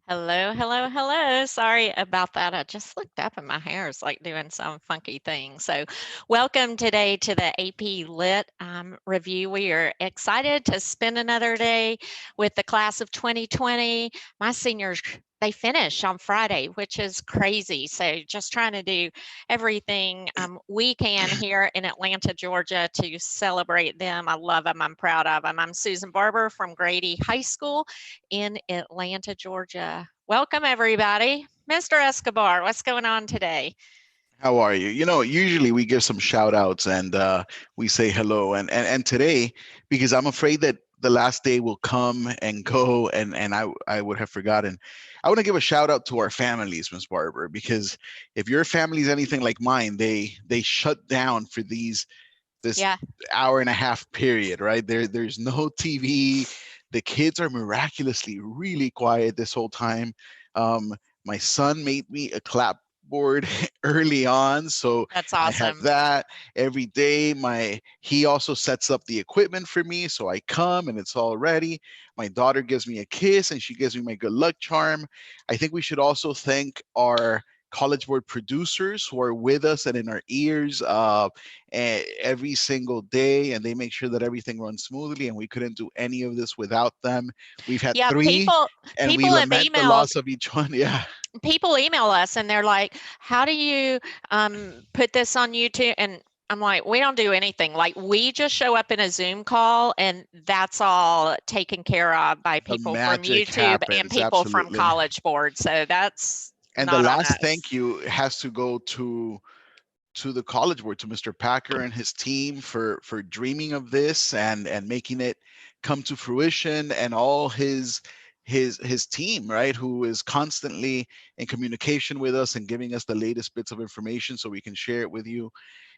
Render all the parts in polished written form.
Hello, hello, hello. Sorry about that. I just looked up and my hair is like doing some funky thing. So, welcome today to the AP Lit review. We are excited to spend another day with the class of 2020. My seniors, they finish on Friday, which is crazy. So, just trying to do everything we can here in Atlanta, Georgia to celebrate them. I love them. I'm proud of them. I'm Susan Barber from Grady High School in Atlanta, Georgia. Welcome, everybody. Mr. Escobar, what's going on today? How are you? Usually we give some shout outs and we say hello. And today, because I'm afraid that the last day will come and go and I would have forgotten. I want to give a shout out to our families, Miss Barber, because if your family is anything like mine, they shut down for this Yeah. hour and a half period, right? There's no TV. The kids are miraculously really quiet this whole time. My son made me a clapboard early on, so That's I have awesome. that every day. He also sets up the equipment for me, so I come and it's all ready. My daughter gives me a kiss and she gives me my good luck charm. I think we should also thank our College Board producers who are with us and in our ears every single day, and they make sure that everything runs smoothly. And we couldn't do any of this without them. We've had Yeah, three, and we people have lament the emailed, loss of each one. Yeah, people email us and they're like, "How do you put this on YouTube?" And I'm like, "We don't do anything. Like we just show up in a Zoom call and that's all taken care of by the people from magic YouTube and happens. people from Absolutely. College Board. So that's And the not on last us." thank you has to go to the College Board, to Mr. Packer and his team for dreaming of this and making it come to fruition, and all his team, right, who is constantly in communication with us and giving us the latest bits of information so we can share it with you.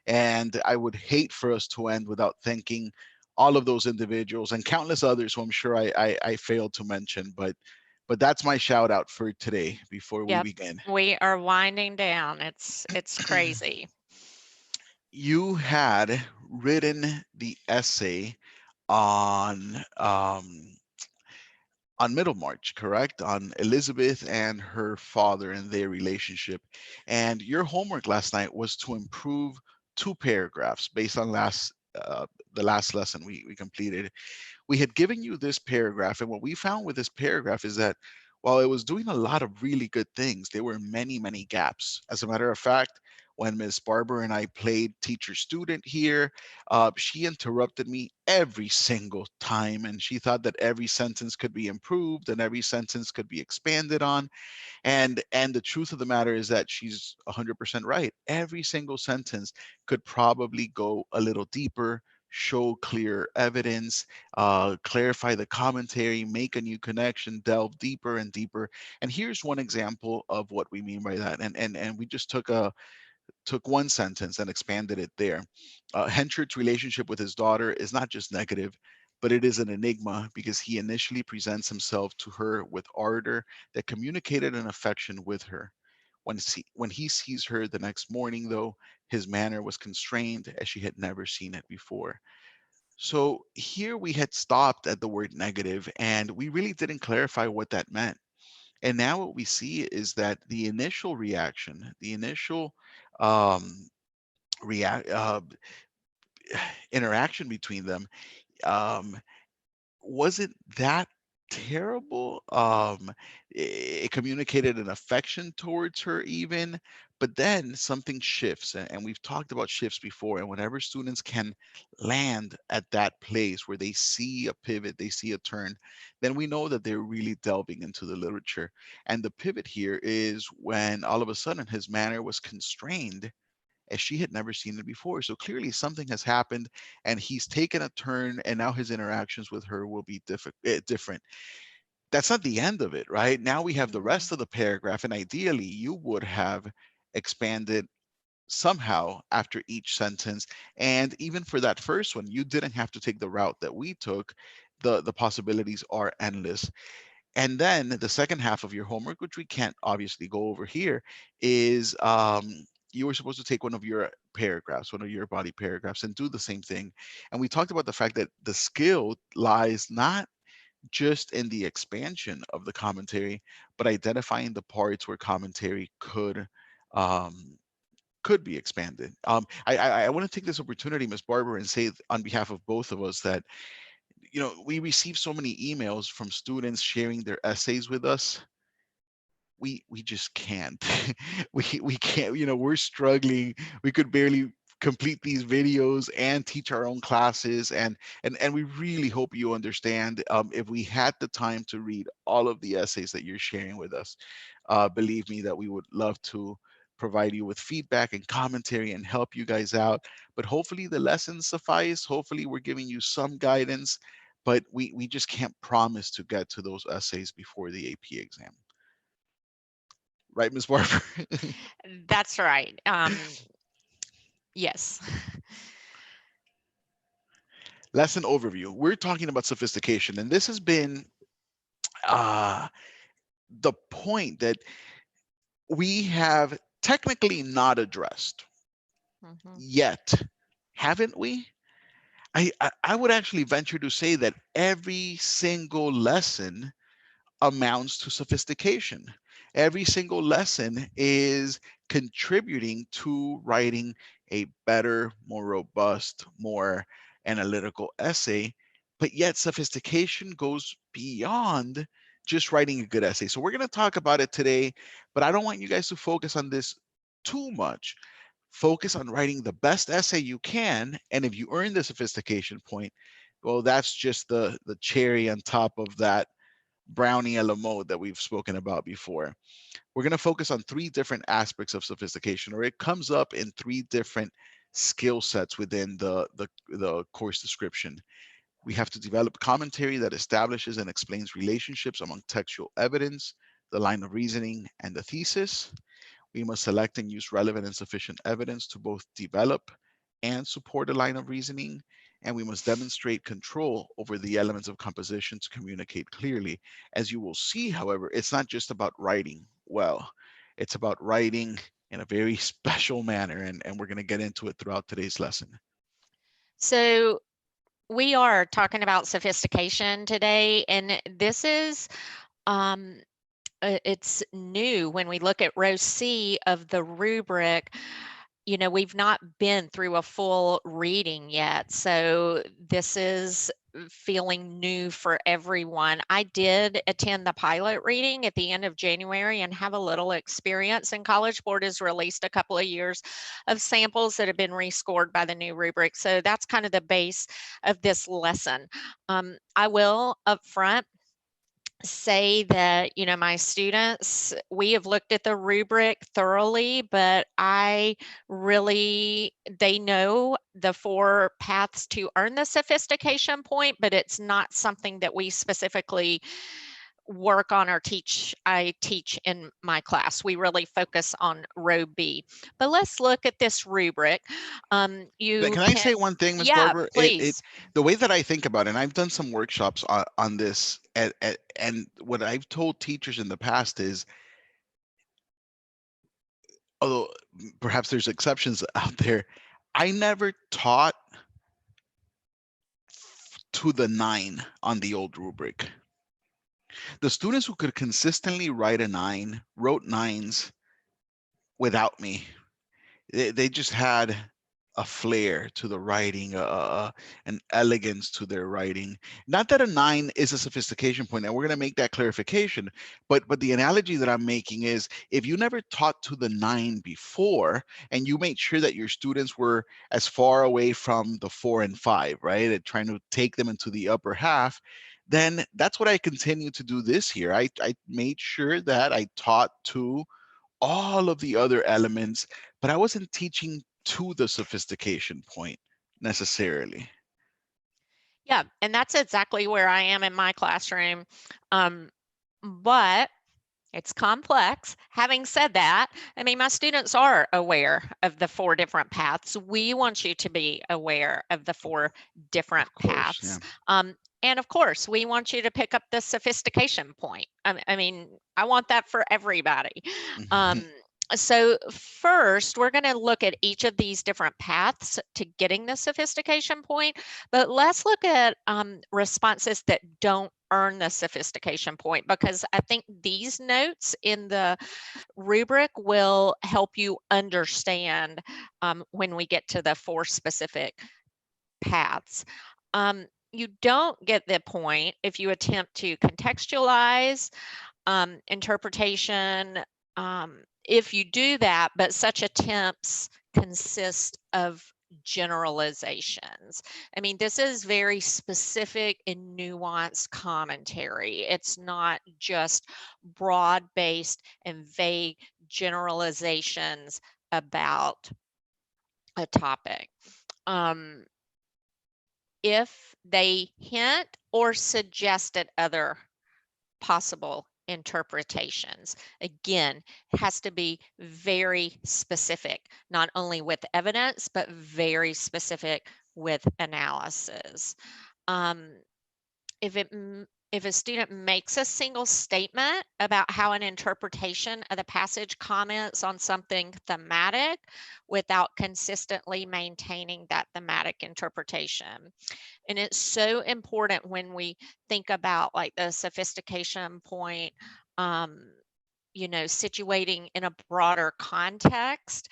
And I would hate for us to end without thanking all of those individuals and countless others who I'm sure I failed to mention. But that's my shout out for today before we Yep. begin. We are winding down. It's crazy. You had written the essay on on Middlemarch, correct? On Elizabeth and her father and their relationship. And your homework last night was to improve two paragraphs based on the last lesson we completed. We had given you this paragraph, and what we found with this paragraph is that while it was doing a lot of really good things, there were many gaps. As a matter of fact, when Miss Barber and I played teacher student here, she interrupted me every single time, and she thought that every sentence could be improved and every sentence could be expanded on. And the truth of the matter is that she's 100% right. Every single sentence could probably go a little deeper, show clear evidence, clarify the commentary, make a new connection, delve deeper and deeper. And here's one example of what we mean by that. And we just took one sentence and expanded it there. Henchard's relationship with his daughter is not just negative, but it is an enigma because he initially presents himself to her with ardor that communicated an affection with her. When he sees her the next morning, though, his manner was constrained as she had never seen it before. So here we had stopped at the word negative, and we really didn't clarify what that meant. And now what we see is that the initial reaction, the initial um, react interaction between them, um, wasn't that terrible. It communicated an affection towards her even, but then something shifts, and we've talked about shifts before. And whenever students can land at that place where they see a pivot, they see a turn, then we know that they're really delving into the literature. And the pivot here is when all of a sudden his manner was constrained as she had never seen it before. So clearly something has happened and he's taken a turn, and now his interactions with her will be different. That's not the end of it, right? Now we have the Mhm. rest of the paragraph, and ideally you would have expanded somehow after each sentence. And even for that first one, you didn't have to take the route that we took. The possibilities are endless. And then the second half of your homework, which we can't obviously go over here, is you were supposed to take one of your paragraphs, one of your body paragraphs, and do the same thing. And we talked about the fact that the skill lies not just in the expansion of the commentary, but identifying the parts where commentary um, could be expanded. I want to take this opportunity, Ms. Barber, and say on behalf of both of us that we receive so many emails from students sharing their essays with us. We just can't. We can't. We're struggling. We could barely complete these videos and teach our own classes, and we really hope you understand. If we had the time to read all of the essays that you're sharing with us, believe me that we would love to provide you with feedback and commentary and help you guys out. But hopefully the lessons suffice. Hopefully we're giving you some guidance, but we just can't promise to get to those essays before the AP exam. Right, Ms. Barber? That's right. Yes. Lesson overview. We're talking about sophistication, and this has been uh, the point that we have technically not addressed Mhm. yet, haven't we? I would actually venture to say that every single lesson amounts to sophistication. Every single lesson is contributing to writing a better, more robust, more analytical essay. But yet, sophistication goes beyond just writing a good essay. So, we're going to talk about it today, but I don't want you guys to focus on this too much. Focus on writing the best essay you can. And if you earn the sophistication point, well, that's just the cherry on top of that brownie a la mode that we've spoken about before. We're going to focus on three different aspects of sophistication, or it comes up in three different skill sets within the course description. We have to develop commentary that establishes and explains relationships among textual evidence, the line of reasoning, and the thesis. We must select and use relevant and sufficient evidence to both develop and support a line of reasoning. And we must demonstrate control over the elements of composition to communicate clearly. As you will see, however, it's not just about writing well, it's about writing in a very special manner. And we're going to get into it throughout today's lesson. So we are talking about sophistication today, and this is it's new when we look at row C of the rubric. We've not been through a full reading yet, so this is feeling new for everyone. I did attend the pilot reading at the end of January and have a little experience, and College Board has released a couple of years of samples that have been rescored by the new rubric. So that's kind of the base of this lesson. I will upfront say that my students, we have looked at the rubric thoroughly, but they know the four paths to earn the sophistication point, but it's not something that we specifically work on or I teach in my class. We really focus on row B. But let's look at this rubric. You Can I can say one thing, Ms. Yeah, Barber? It please. the way that I think about it, and I've done some workshops on this, and what I've told teachers in the past is, although perhaps there's exceptions out there, I never taught to the nine on the old rubric. The students who could consistently write a nine wrote nines without me. They just had a flair to the writing, an elegance to their writing. Not that a nine is a sophistication point, and we're going to make that clarification. But the analogy that I'm making is, if you never taught to the nine before, and you made sure that your students were as far away from the four and five, right, and trying to take them into the upper half, then that's what I continue to do this year. I made sure that I taught to all of the other elements, but I wasn't teaching to the sophistication point necessarily. Yeah, and that's exactly where I am in my classroom. But it's complex. Having said that, I mean, my students are aware of the four different paths. We want you to be aware of the four different Of course, yeah. paths. And of course, we want you to pick up the sophistication point. I mean, I want that for everybody. Um, So first, we're going to look at each of these different paths to getting the sophistication point, but let's look at responses that don't earn the sophistication point, because I think these notes in the rubric will help you understand when we get to the 4 specific paths. You don't get the point if you attempt to contextualize interpretation. If you do that, but such attempts consist of generalizations. I mean, this is very specific and nuanced commentary. It's not just broad-based and vague generalizations about a topic. If they hint or suggested other possible interpretations. Again, it has to be very specific, not only with evidence, but very specific with analysis. Um, if a student makes a single statement about how an interpretation of the passage comments on something thematic without consistently maintaining that thematic interpretation. And it's so important when we think about like the sophistication point, you know, situating in a broader context,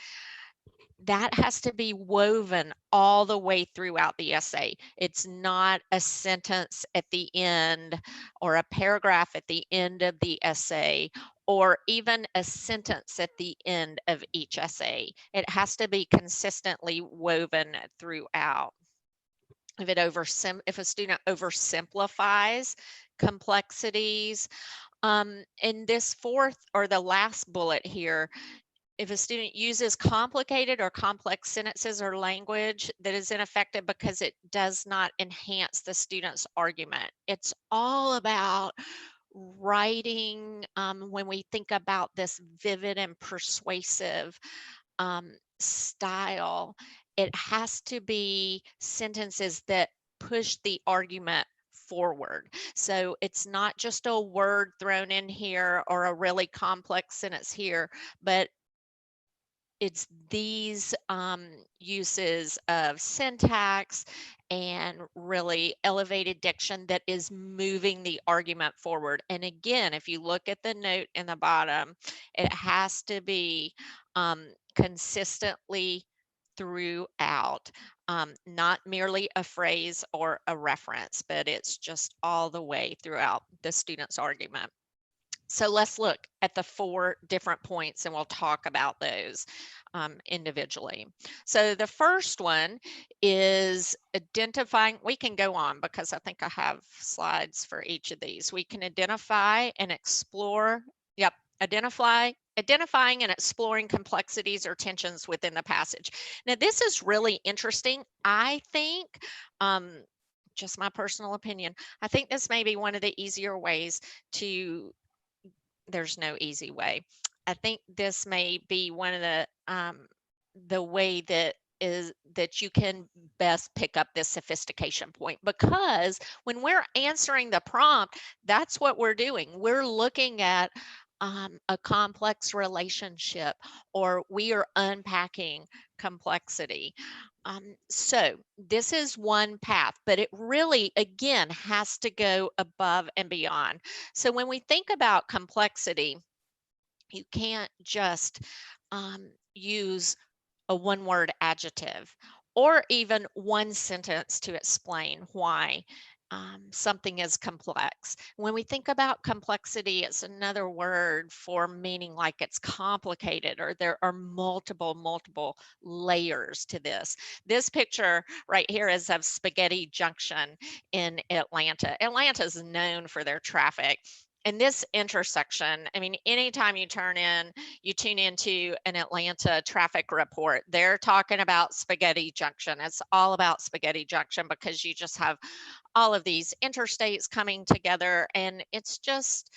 that has to be woven all the way throughout the essay. It's not a sentence at the end or a paragraph at the end of the essay or even a sentence at the end of each essay. It has to be consistently woven throughout. If a student oversimplifies complexities, in this fourth or the last bullet here, if a student uses complicated or complex sentences or language that is ineffective because it does not enhance the student's argument. It's all about writing, when we think about this vivid and persuasive style, it has to be sentences that push the argument forward. So it's not just a word thrown in here or a really complex sentence here, but it's these uses of syntax and really elevated diction that is moving the argument forward. And again, if you look at the note in the bottom, it has to be consistently throughout, not merely a phrase or a reference, but it's just all the way throughout the student's argument. So let's look at the 4 different points and we'll talk about those individually. So the first one is identifying, we can go on because I think I have slides for each of these. We can identify and explore, identifying and exploring complexities or tensions within the passage. Now this is really interesting. I think, just my personal opinion, I think this may be one of the easier ways to, there's no easy way. I think this may be one of the way that is that you can best pick up this sophistication point, because when we're answering the prompt, that's what we're doing. We're looking at a complex relationship, or we are unpacking complexity. So this is one path, but it really, again, has to go above and beyond. So when we think about complexity, you can't just use a one-word adjective or even one sentence to explain why something is complex. When we think about complexity, it's another word for meaning like it's complicated or there are multiple layers to this. This picture right here is of Spaghetti Junction in Atlanta. Atlanta is known for their traffic. In this intersection, I mean, anytime you tune into an Atlanta traffic report, they're talking about Spaghetti Junction. It's all about Spaghetti Junction because you just have all of these interstates coming together, and it's just,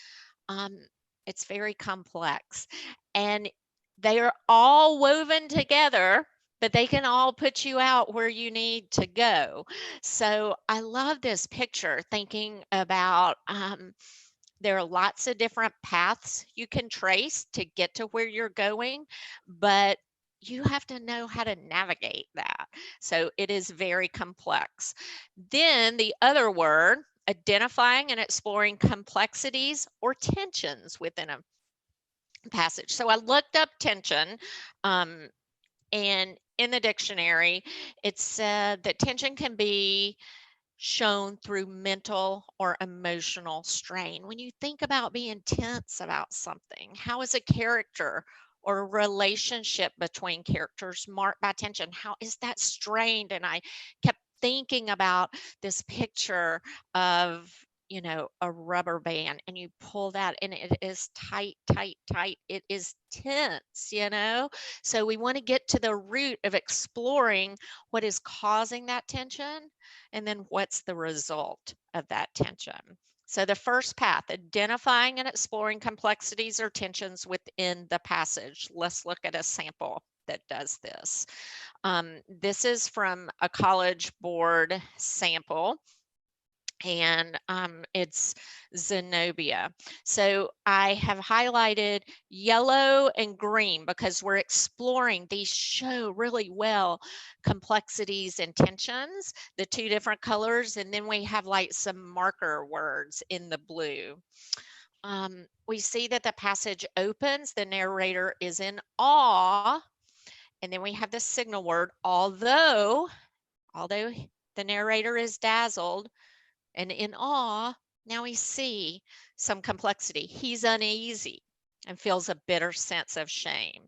it's very complex. And they are all woven together, but they can all put you out where you need to go. So I love this picture, thinking about There are lots of different paths you can trace to get to where you're going, but you have to know how to navigate that. So it is very complex. Then the other word, identifying and exploring complexities or tensions within a passage. So I looked up tension, and in the dictionary, it said that tension can be shown through mental or emotional strain. When you think about being tense about something, how is a character or a relationship between characters marked by tension? How is that strained? And I kept thinking about this picture of, a rubber band, and you pull that and it is tight, tight, tight. It is tense. So we want to get to the root of exploring what is causing that tension, and then what's the result of that tension. So the first path, identifying and exploring complexities or tensions within the passage. Let's look at a sample that does this. This is from a College Board sample, and it's Zenobia. So I have highlighted yellow and green because we're exploring. These show really well complexities and tensions, the two different colors, and then we have like some marker words in the blue. We see that the passage opens, the narrator is in awe, and then we have the signal word, although the narrator is dazzled and in awe. Now we see some complexity. He's uneasy and feels a bitter sense of shame.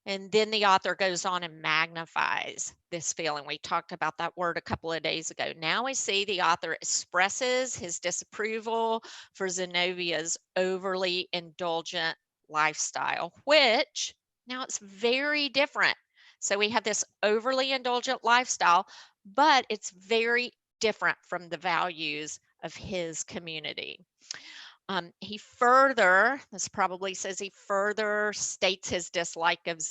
And then the author goes on and magnifies this feeling. We talked about that word a couple of days ago. Now we see the author expresses his disapproval for Zenobia's overly indulgent lifestyle, which now it's very different. So we have this overly indulgent lifestyle, but it's very different from the values of his community. This probably says he further states his dislike of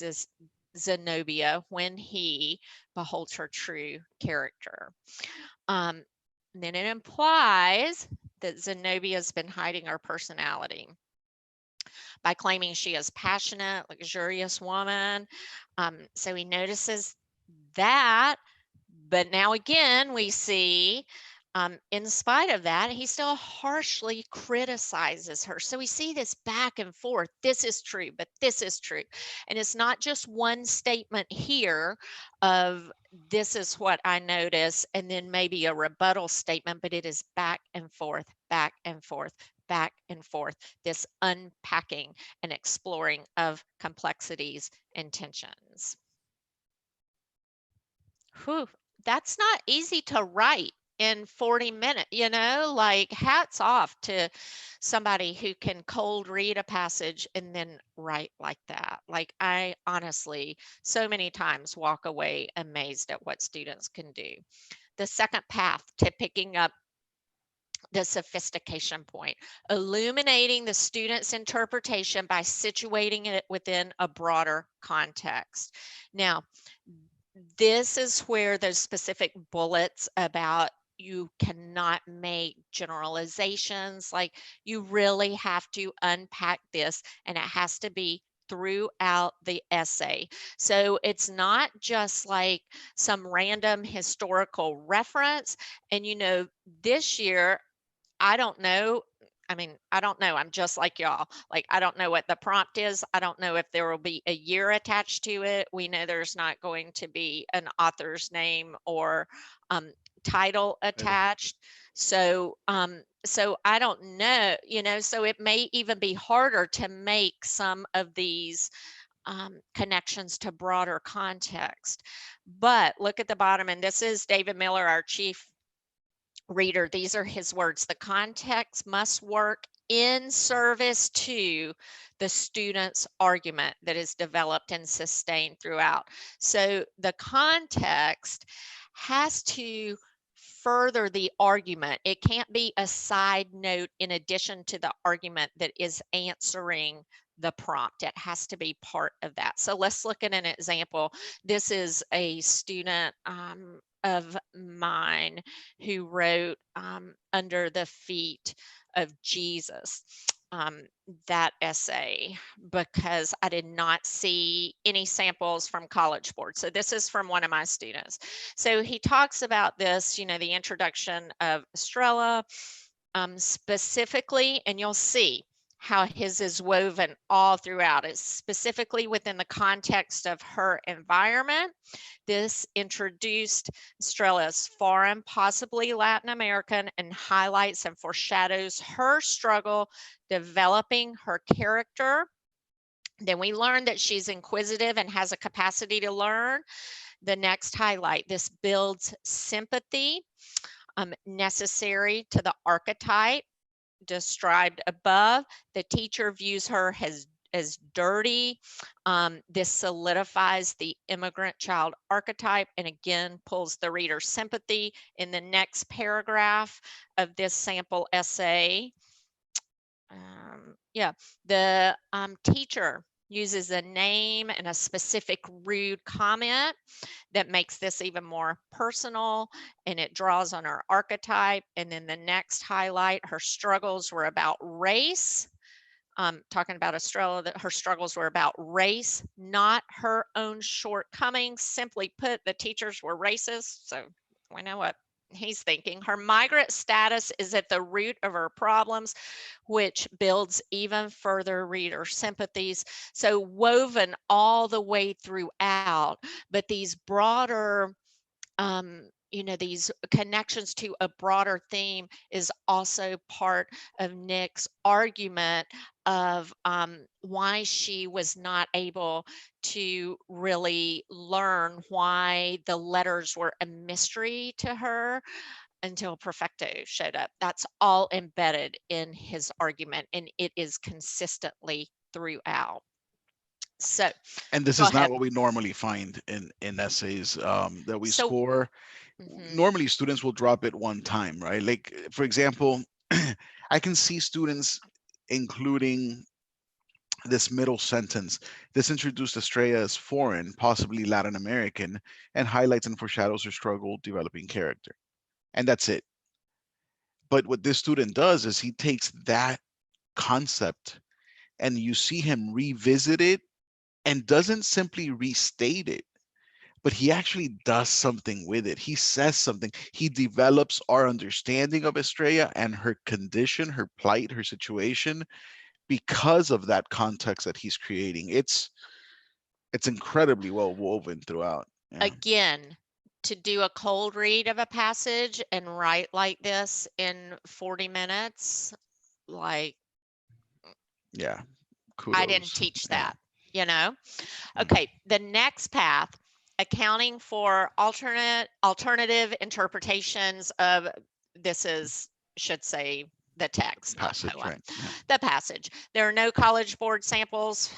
Zenobia when he beholds her true character. Then it implies that Zenobia has been hiding her personality by claiming she is passionate, luxurious woman. So he notices that, but now again, we see in spite of that, he still harshly criticizes her. So we see this back and forth. This is true, but this is true. And it's not just one statement here of this is what I notice, and then maybe a rebuttal statement, but it is back and forth, back and forth, back and forth, this unpacking and exploring of complexities and tensions. Whew, that's not easy to write in 40 minutes, like hats off to somebody who can cold read a passage and then write like that. Like I honestly so many times walk away amazed at what students can do. The second path to picking up the sophistication point, illuminating the student's interpretation by situating it within a broader context. Now, this is where those specific bullets about you cannot make generalizations, like you really have to unpack this, and it has to be throughout the essay. So it's not just like some random historical reference. And this year, I don't know. I don't know. I'm just like y'all. Like, I don't know what the prompt is. I don't know if there will be a year attached to it. We know there's not going to be an author's name or title attached. So I don't know, so it may even be harder to make some of these connections to broader context. But look at the bottom, and this is David Miller, our chief reader. These are his words. The context must work in service to the student's argument that is developed and sustained throughout. So the context has to further the argument. It can't be a side note in addition to the argument that is answering the prompt. It has to be part of that. So let's look at an example. This is a student of mine who wrote Under the Feet of Jesus. That essay, because I did not see any samples from College Board. So this is from one of my students. So he talks about this, the introduction of Estrella specifically, and you'll see how his is woven all throughout. It's specifically within the context of her environment. This introduced Estrella as foreign, possibly Latin American, and highlights and foreshadows her struggle developing her character. Then we learned that she's inquisitive and has a capacity to learn. The next highlight, this builds sympathy necessary to the archetype described above. The teacher views her as dirty. This solidifies the immigrant child archetype and again pulls the reader's sympathy. In the next paragraph of this sample essay, the teacher uses a name and a specific rude comment that makes this even more personal, and it draws on her archetype. And then the next highlight, her struggles were about race. Talking about Estrella, that her struggles were about race, not her own shortcomings. Simply put, the teachers were racist. So we know what he's thinking. Her migrant status is at the root of her problems, which builds even further reader sympathies. So woven all the way throughout, but these broader these connections to a broader theme is also part of Nick's argument of why she was not able to really learn why the letters were a mystery to her until Perfecto showed up. That's all embedded in his argument, and it is consistently throughout. So, And this go is not ahead. what we normally find in essays that we So, score. mhm, Normally students will drop it one time, right? Like, for example, I can see students including this middle sentence. This introduced Estrella as foreign, possibly Latin American, and highlights and foreshadows her struggle developing character. And that's it. But what this student does is he takes that concept and you see him revisit it and doesn't simply restate it, but he actually does something with it. He says something. He develops our understanding of Estrella and her condition, her plight, her situation because of that context that he's creating. It's incredibly well woven throughout. Yeah. again, to do a cold read of a passage and write like this in 40 minutes, like Yeah. I didn't Kudos. teach Yeah. that, you know? Okay, the next path, accounting for alternative interpretations of this is, should say, the text, not Passage, poem. right? Yeah. The passage. There are no College Board samples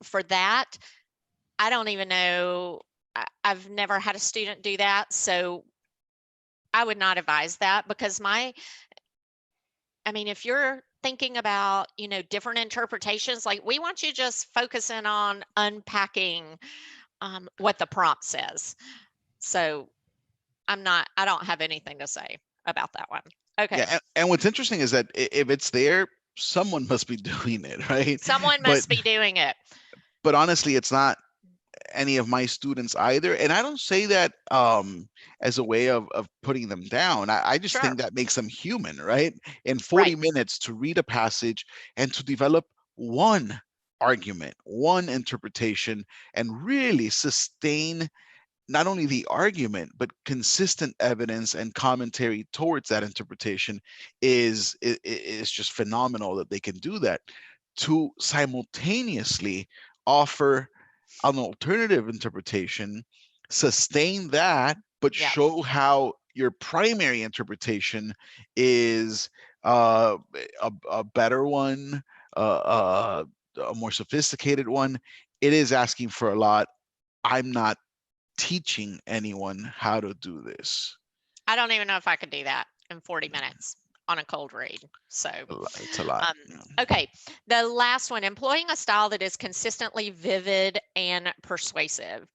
for that. I don't even know. I've never had a student do that, so I would not advise that because if you're thinking about, different interpretations, like we want you just focusing on unpacking what the prompt says. So I don't have anything to say about that one. Okay. Yeah. And what's interesting is that if it's there, someone must be doing it, right? Someone But must be doing it. honestly, it's not any of my students either. And I don't say that as a way of putting them down. I just Sure. think that makes them human, right? In 40 Right. minutes to read a passage and to develop one argument, one interpretation, and really sustain not only the argument but consistent evidence and commentary towards that interpretation is just phenomenal that they can do that. To simultaneously offer an alternative interpretation, sustain that, but Yeah. show how your primary interpretation is a better one, a more sophisticated one. It is asking for a lot. I'm not teaching anyone how to do this. I don't even know if I could do that in 40 minutes on a cold read. So, It's a lot. okay. The last one, employing a style that is consistently vivid and persuasive.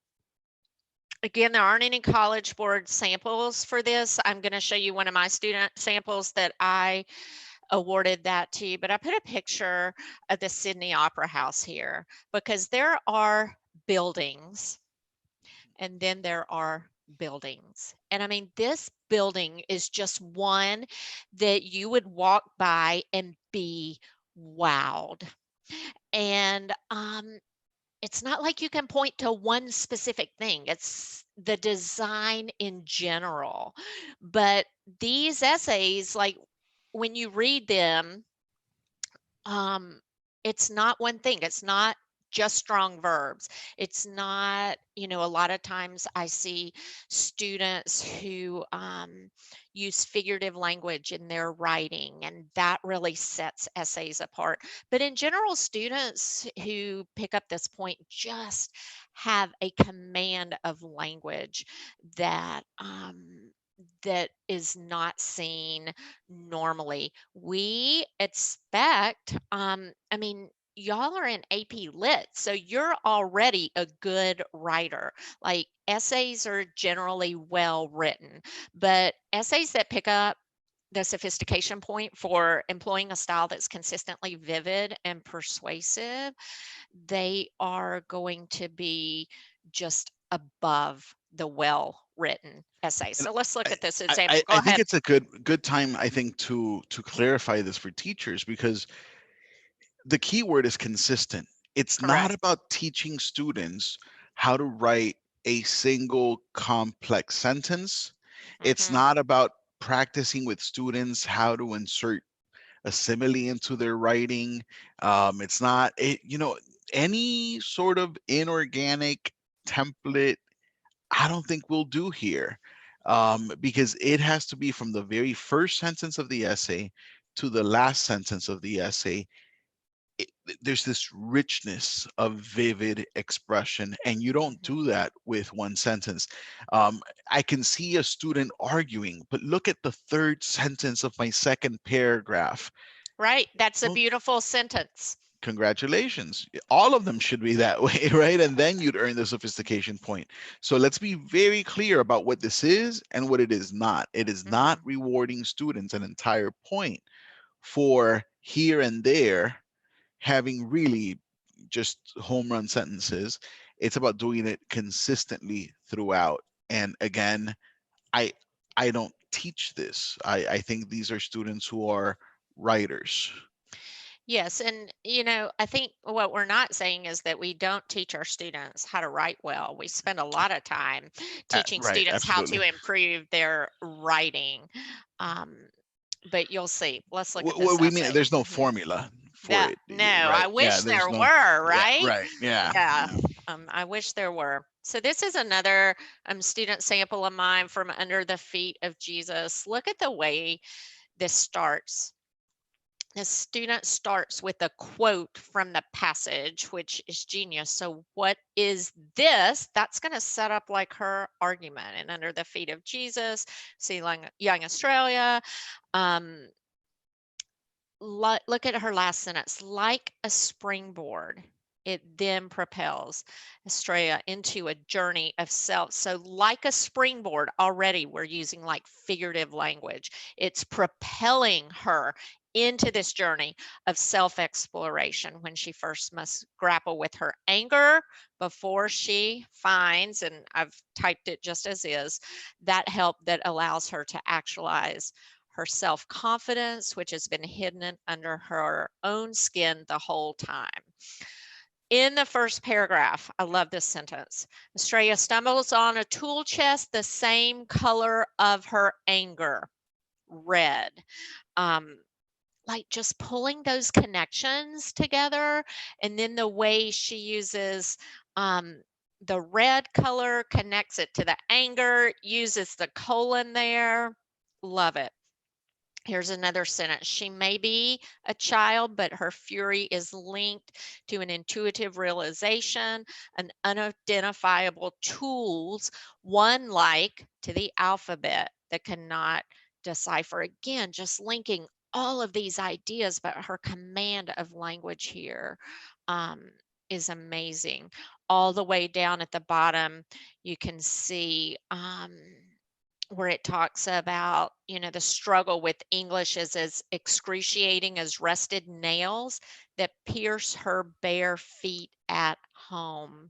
Again, there aren't any College Board samples for this. I'm going to show you one of my student samples that I awarded that to, but I put a picture of the Sydney Opera House here because there are buildings and then there are buildings. And I mean, this building is just one that you would walk by and be wowed. And it's not like you can point to one specific thing. It's the design in general. But these essays, like when you read them, um, it's not one thing. It's not just strong verbs. It's not, a lot of times I see students who use figurative language in their writing, and that really sets essays apart. But in general, students who pick up this point just have a command of language that that is not seen normally. We expect, I mean, y'all are in AP Lit, so you're already a good writer. Like essays are generally well written, but essays that pick up the sophistication point for employing a style that's consistently vivid and persuasive, they are going to be just above the well written essay. And So let's look I, at this I, example. I Go I think ahead. it's a good time, I think, to clarify this for teachers, because the key word is consistent. It's not Correct. about teaching students how to write a single complex sentence. It's Hmm. not about practicing with students how to insert a simile into their writing. It's not, any sort of inorganic template, I don't think we'll do here, because it has to be from the very first sentence of the essay to the last sentence of the essay. There's this richness of vivid expression, and you don't Hmm. do that with one sentence. I can see a student arguing, but look at the third sentence of my second paragraph. Right. That's a Well, beautiful sentence. congratulations. All of them should be that way, right? And then you'd earn the sophistication point. So let's be very clear about what this is and what it is not. It is not Hmm. rewarding students an entire point for here and there having really just home run sentences. It's about doing it consistently throughout. And again, I I don't teach this. I think these are students who are writers. Yes. And, I think what we're not saying is that we don't teach our students how to write well. We spend a lot of time teaching Right, students how to absolutely. improve their writing. Um, but you'll see. Let's look at this What we mean, essay. there's no Hmm. formula for That it, no, right? I Yeah, wish there's there no. were, Yeah, right? right. Yeah, Yeah, yeah. I wish there were. So this is another student sample of mine from Under the Feet of Jesus. Look at the way this starts. The student starts with a quote from the passage, which is genius. So what is this? That's going to set up like her argument. And Under the Feet of Jesus, see Young Australia. Um, look at her last sentence. Like a springboard, it then propels Estrella into a journey of self. So like a springboard, already we're using like figurative language. It's propelling her into this journey of self-exploration when she first must grapple with her anger before she finds, and I've typed it just as is, that help that allows her to actualize her self-confidence, which has been hidden under her own skin the whole time. In the first paragraph, I love this sentence. Estrella stumbles on a tool chest the same color of her anger, red. Um, like just pulling those connections together, and then the way she uses the red color, connects it to the anger, uses the colon there. Love it. Here's another sentence. She may be a child, but her fury is linked to an intuitive realization, an unidentifiable tools, one like to the alphabet that cannot decipher. Again, just linking all of these ideas, but her command of language here um, is amazing. all the way down at the bottom, you can see where it talks about, the struggle with English is as excruciating as rusted nails that pierce her bare feet at home.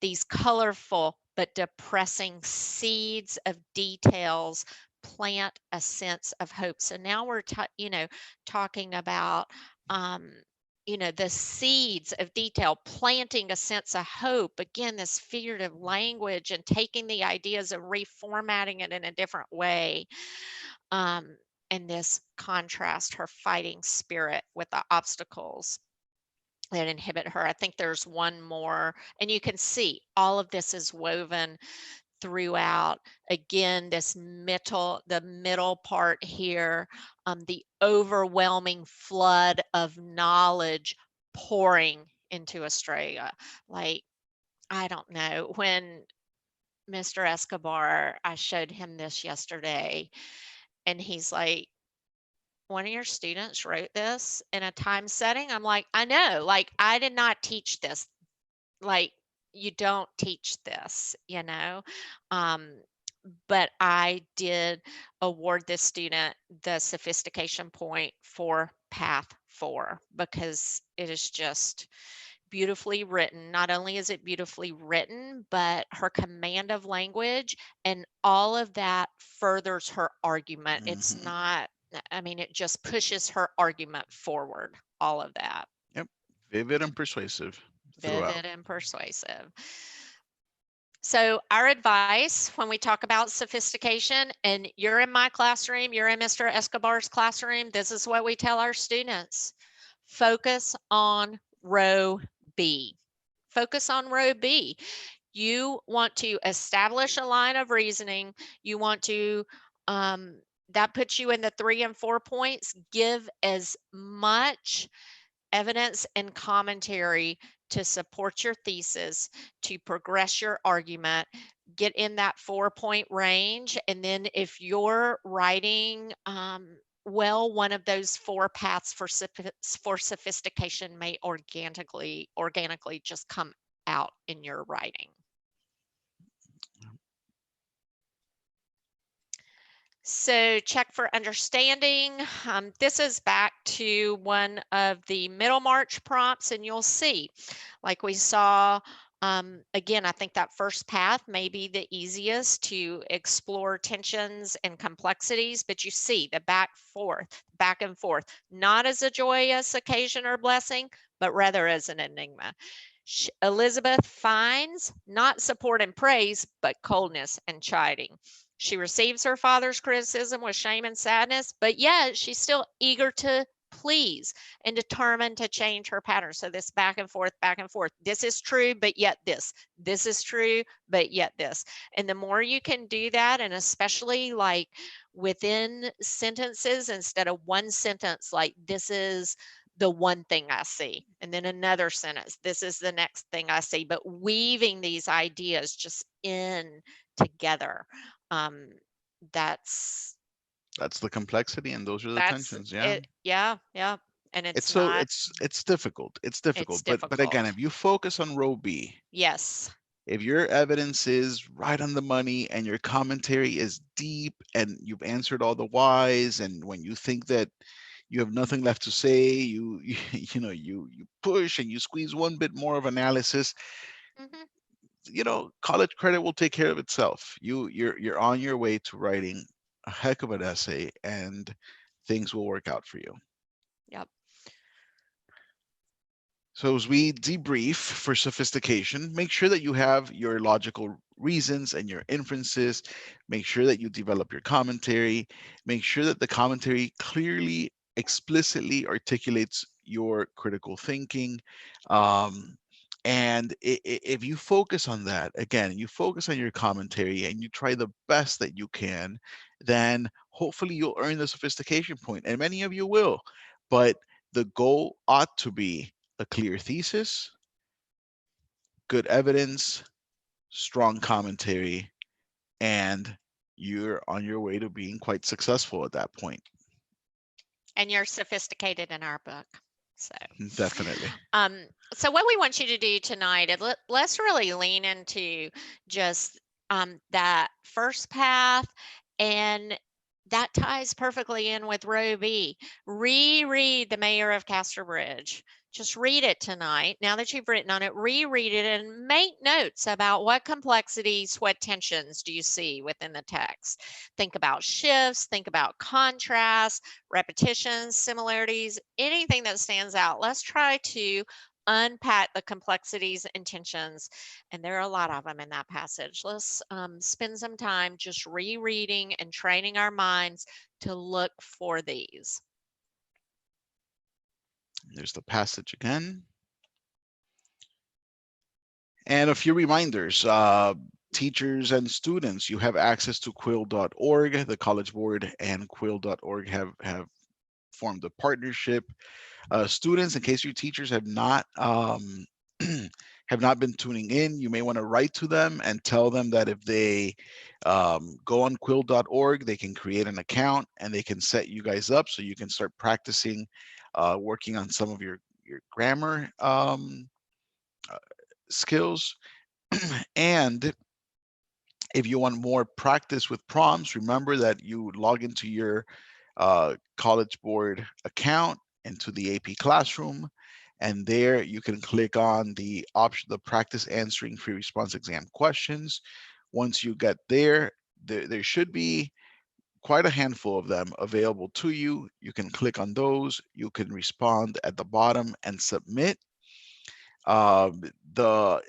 These colorful but depressing seeds of details plant a sense of hope. So now we're talking about the seeds of detail, planting a sense of hope. Again, this figurative language and taking the ideas and reformatting it in a different way. Um, and this contrast her fighting spirit with the obstacles that inhibit her. I think there's one more, and you can see all of this is woven throughout. Again, the middle part here, the overwhelming flood of knowledge pouring into Australia. Like, I don't know, when Mr. Escobar, I showed him this yesterday, and he's like, one of your students wrote this in a time setting. I'm like, I know, like, I did not teach this. Like, you don't teach this, Um, but I did award this student the sophistication point for path 4 because it is just beautifully written. Not only is it beautifully written, but her command of language and all of that furthers her argument. It's Hmm. not, I mean, it just pushes her argument forward, all of that. Yep. Vivid and persuasive throughout. Vivid and persuasive. So, our advice when we talk about sophistication, and you're in my classroom, you're in Mr. Escobar's classroom, this is what we tell our students: focus on row B. Focus on row B. You want to establish a line of reasoning. You want to, that puts you in the 3 and 4 points. Give as much evidence and commentary to support your thesis, to progress your argument, get in that 4-point range. And then if you're writing well, one of those 4 paths for sophistication may organically just come out in your writing. So check for understanding. This is back to one of the Middlemarch prompts, and you'll see, like we saw, again, I think that first path may be the easiest to explore tensions and complexities, but you see the back and forth, not as a joyous occasion or blessing, but rather as an enigma. Elizabeth finds not support and praise, but coldness and chiding. She receives her father's criticism with shame and sadness, but yet she's still eager to please and determined to change her pattern. So this back and forth, back and forth. This is true, but yet this. This is true, but yet this. And the more you can do that, and especially like within sentences, instead of one sentence, like this is the one thing I see, and then another sentence, this is the next thing I see, but weaving these ideas just in together. Um, that's That's the complexity, and those are the that's tensions. Yeah. it. Yeah, yeah. And It's it's so not, it's difficult. It's it's difficult. But again, difficult. if you focus on row B, Yes. if your evidence is right on the money and your commentary is deep and you've answered all the whys, and when you think that you have nothing left to say, you push and you squeeze one bit more of analysis, Hmm. college credit will take care of itself. You're on your way to writing a heck of an essay, and things will work out for you. Yep. So as we debrief for sophistication, make sure that you have your logical reasons and your inferences. Make sure that you develop your commentary. Make sure that the commentary clearly, explicitly articulates your critical thinking. Um, and if you focus on that, again, you focus on your commentary and you try the best that you can, then hopefully you'll earn the sophistication point. And many of you will. But the goal ought to be a clear thesis, good evidence, strong commentary, and you're on your way to being quite successful at that point. And you're sophisticated in our book. So, Definitely. um, so what we want you to do tonight is let's really lean into just that first path, and that ties perfectly in with row B. Reread The Mayor of Casterbridge. Just read it tonight. Now that you've written on it, reread it and make notes about what complexities, what tensions do you see within the text. Think about shifts, think about contrast, repetitions, similarities, anything that stands out. Let's try to unpack the complexities and tensions, and there are a lot of them in that passage. Let's spend some time just rereading and training our minds to look for these. There's the passage again. And a few reminders. Teachers and students, you have access to quill.org. The College Board and quill.org have formed a partnership. Students, in case your teachers have not been tuning in, you may want to write to them and tell them that if they go on quill.org, they can create an account and they can set you guys up so you can start practicing, working on some of your grammar skills. And if you want more practice with prompts, remember that you log into your College Board account, into the AP Classroom, and there you can click on the option, the practice answering free response exam questions. Once you get there should be quite a handful of them available to you. You can click on those, you can respond at the bottom and submit. The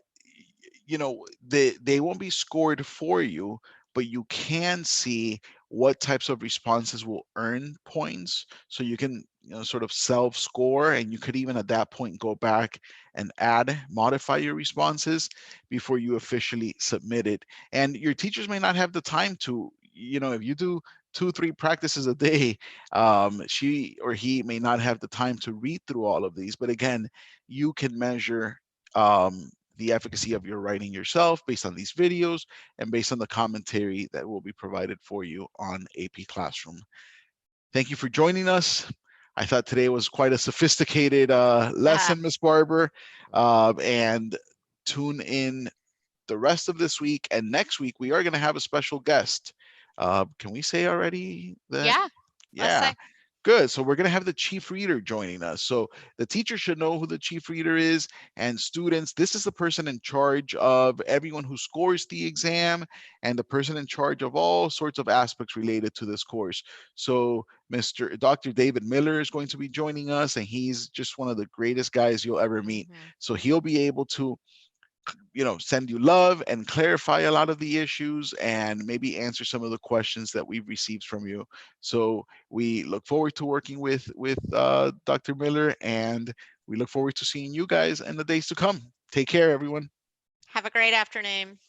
they won't be scored for you, but you can see what types of responses will earn points, so you can sort of self score, and you could even at that point go back and modify your responses before you officially submit it. And your teachers may not have the time to, if you do 2 3 practices a day, she or he may not have the time to read through all of these, but again, you can measure the efficacy of your writing yourself based on these videos and based on the commentary that will be provided for you on AP Classroom. Thank you for joining us. I thought today was quite a sophisticated lesson, Miss Barber. And tune in the rest of this week, and next week we are going to have a special guest. Can we say already that? Yeah, let's Yeah. say. Good. So we're going to have the chief reader joining us. So the teacher should know who the chief reader is, and students, this is the person in charge of everyone who scores the exam and the person in charge of all sorts of aspects related to this course. So Dr. David Miller is going to be joining us, and he's just one of the greatest guys you'll ever meet. So he'll be able to send you love and clarify a lot of the issues and maybe answer some of the questions that we've received from you. So we look forward to working with Dr. Miller, and we look forward to seeing you guys in the days to come. Take care, everyone. Have a great afternoon.